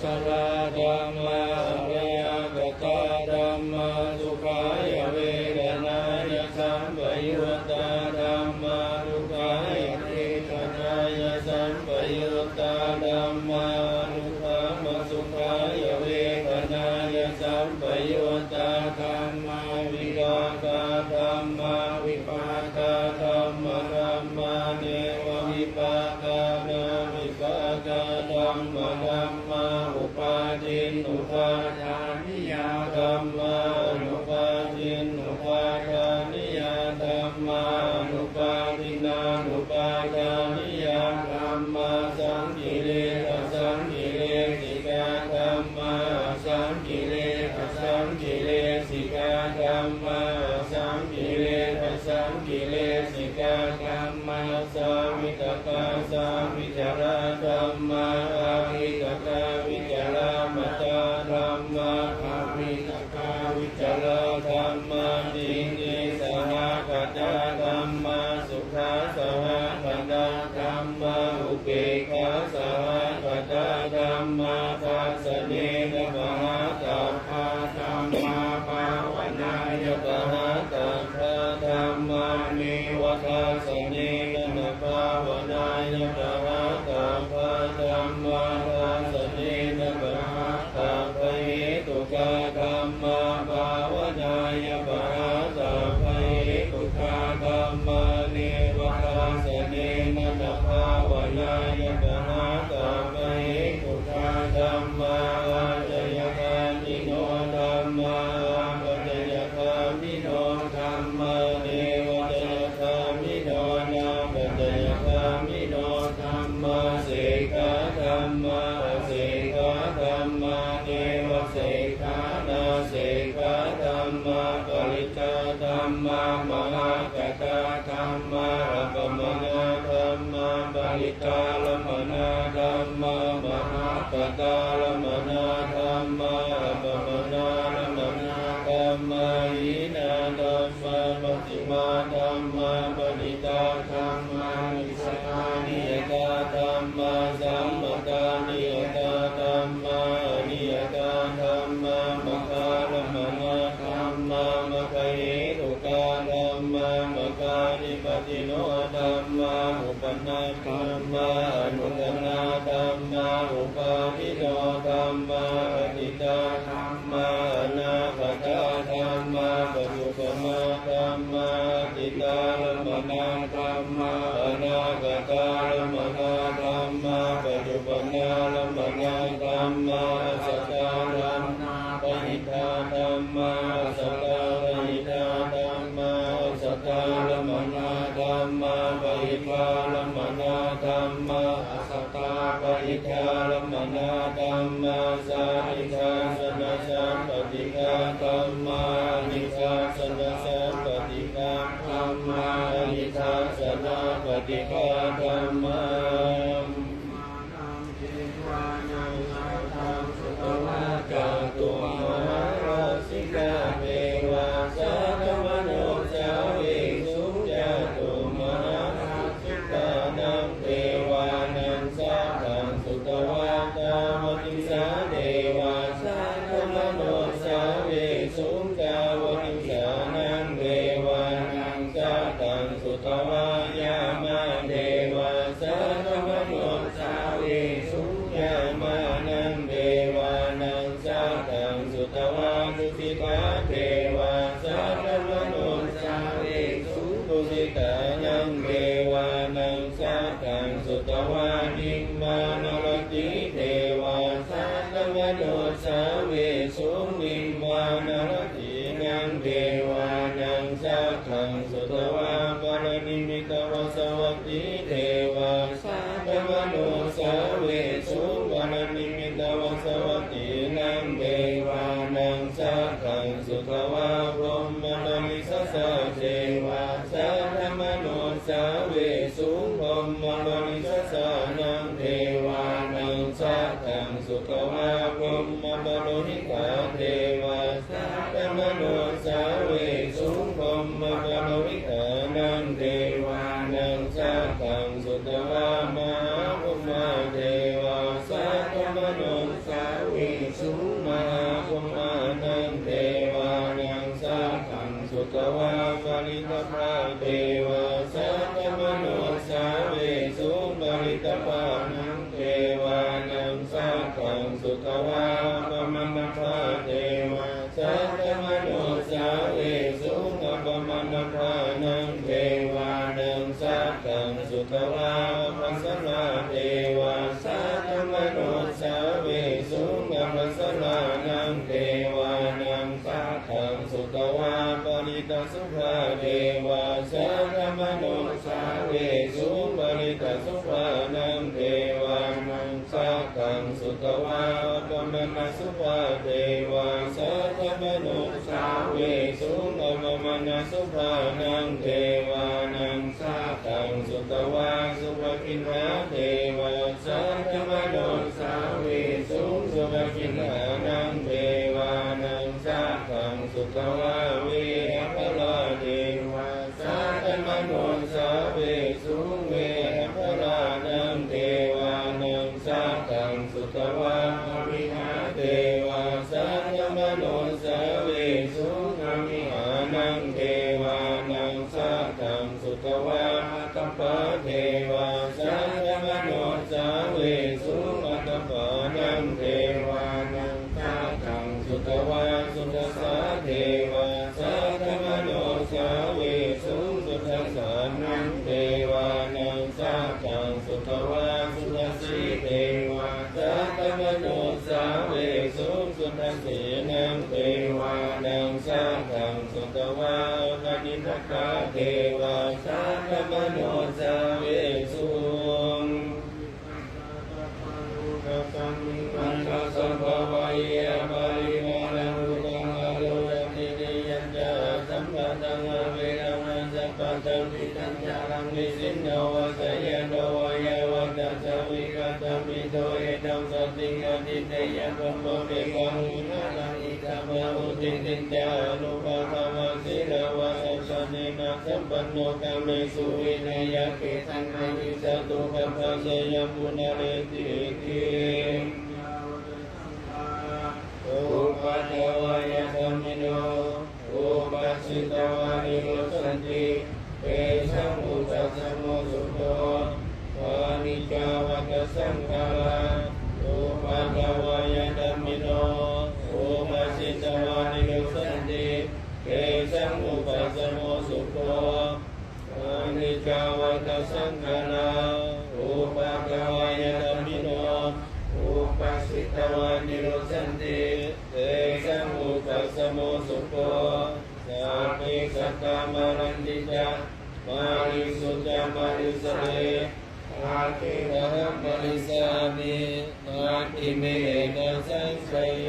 สลาธัมมาอริยสัจธัมมาสุขายเวทนายสัมปยุตตาธัมมาทุกขายเวทนายสัมปยุตตาธัมมาทุกขมสุขายเวทนายสัมปยุตตาธัมมาวิกาตาธัมมาวิปากาธัมมาธัมมาเนววิปากานาวิปากาธัมมาธัมมาอุปาทินอุปาทานิยาธัมมานุปาทินอุปาทานิยาธัมมานุปาทินานุปาทานิยาธัมมาสังกิเลสสังกิเลสิกาธัมมาสังกิเลสสังกิเลสิกาธัมมาสังกิเลสสังกิเลสิกาธัมมาสามิตกาสามิจาราธัมมาอาภิตกาวิจารามตาธัมมาอาภิตกาวิจารธัมมาติติสหคตาธัมมาสุขาสหคตาธัมมาอุเบกขาสหคตาธัมมาทัสสะเนนมหาตัพพะธัมมาภาวนายปหาตัพพะธัมมาเนวทัสสะเนนภาวนายปหาตัพพะธัมมาทัสสะเนนภาตัพพะเหตุกะธัมมาภาวนายปหาตัพพะเหตุกะธัมมาเนวทัสสะเนนภาวนายปหาตัพพะเหตุกะธัมมาอาจยคามิโนธัมมาปัจจยคามิโนธัมมาเนวจยคามิโนนาปัจจยคามิโนธัมมาเสกาธัมมาเสกาธัมมาเนวเสกานาเสกาธัมมาปริจาธัมมามหากตาธัมมาอัปปมนาธัมมาปริตาลมนาธัมมามหากตาลมนาธัมมาอัปปมนาลมนาธัมมาอินาธัมมาปฏิมาธัมมาปณิตาธัมมานิสสานิยตาธัมมาสัมปตานิยตาธัมมาอนิยตาธัมมามะคารมนาธัมมามะคเหตุกาธัมมามะคานิปติโนธัมมาอุปนาธัมมาอนุตนาธัมมาอุปาทิโนธัมมาอติตาธัมมาอนาคตาธัมมาปัจจุปมาธัมมาอติตาลมนาธัมมาอนาคตาลมนาธัมมาปัจจุปนาลมนาธัมมาสัตตาธัมมาปณิธาธัมมาสัตตาปณิธาธัมมาสัตตาลมนาธัมมาปณิภาลมนาธัมมาสัตตาปณิธาลมนาธัมมาสาธิกาสนะสัมปติกาธัมมานิสาสนะสัมปติกาธัมมานิสาสนะปฏิกาธัมมากาตุมหาราสิกาเมวาสัตมโนจาวิสุญญาตุมหาราสิกานังเทวานังสัพพังสุตวาตามติสาเดวาสัตมโนจาวิสุญญาวติสานังเทวานังสัพพังสุตวายามาเทวาสัตมโนจาวิสุญญามานังเทวานังสัตตังสุตวานุสิกาเทวาสัตตมโนจาวิสุตุสิตานังเทวานังสัตตังสุตวานิมมานรติเทวาสัตตมโนจาวิสุนิมมานรตินังเทวานังสัตตังสุตวาปรนิมิตวสวัตติเทวาสัตตมโนจาวิสุปรนิมิตวสวัตตินังเทวานังสัตตังสุตวาพรหมนิสสะเทวาสัตตมโนจาวิสุพรหมนิสสะนังเทวานังสัตตังสุตวาพรหมโลหิตาเทวาสัตตมโนจาวิสุพรหมโลหิตานังเทวานังสัตตังสุตวามหาภูมิเทวาสัตตมโนจา สุขวาปมังคาเทวะสัตตมโนสาเวสุขปมังคานังเทวานังสัตตังสุขวาปัสสนาเทวะสัตตมโนสาเวสุขปัสสนานังเทวานังสัตตังสุขวาปริตสุขเทวะสัตตมโนสาเวสุปริตสุขนังเทวานังสัตตังสุขวาปมังสุขเทวะสัตตมโนสาเวสุปมังสุขนังเทวานังสัตตังสุขวาสุภกินหาเทวะสัตตมโนสาเวสุสุภกินหานังเทวานังสัตตังสุขวาเวหะลาเทวะสัตตมโนสาเวสุเวหะลานังเทวานังสัตตังสุขวาวิหาเทวะสัตตมโนสาเวสุขวิหานังเทวานังสัตตังสุขวากัปปะเทวะสัตตมโนสาเวสุกัปปะนังเทวานังสัตตังสุขวาสุทัสสะเทวะสัตตมโนสาเวสุสุทัสสะนังเทวานังสัตตังสุขวาสุทัสสีเทวะสัตตมโนสาเวสุสุทัสสีนังเทวานังสัตตังสุขวาคณิทัคคะเทวะสัตตมโนสาเวสุมันทสัมภวะเยปาริมาณังรุกังอโลยันตินิยัญจาสัมปัตตังอเวรังอันสัพพะตังปิตัญญาลังนิสินโนวะสยโนวะยวัตตะวิกัตตมิโตเอตังสติงอติเตยะปัมโมเปกังอุณานังอิทัมมะอุติติจานุภาคามะสิรวะสัสเนนะสัมปันโนกัมเมสุวิเนยะเกตังไมวิสตุกัปปะเสยปุณเรติติอุปัฏฐวายธัมมิโนอุปัสสิตวานิโรสันติเตสังอุตัสสะโมสุโตวานิจาวัตสังฆาราอุปัฏฐวายธัมมิโนอุปัสสิตวานิโรสันติเตสังอุตัสสะโมสุโตวานิจาวัตสังฆาราอุปัฏฐวายธัมมิโนอุปัสสิตวานิโรสันติเตสังอุตัสสะโมสุโตสัพพิสัตตามะรันติจามาริสุจามาริสเรอาคิระหัมมริสามิอาคิเมนะสังสยโย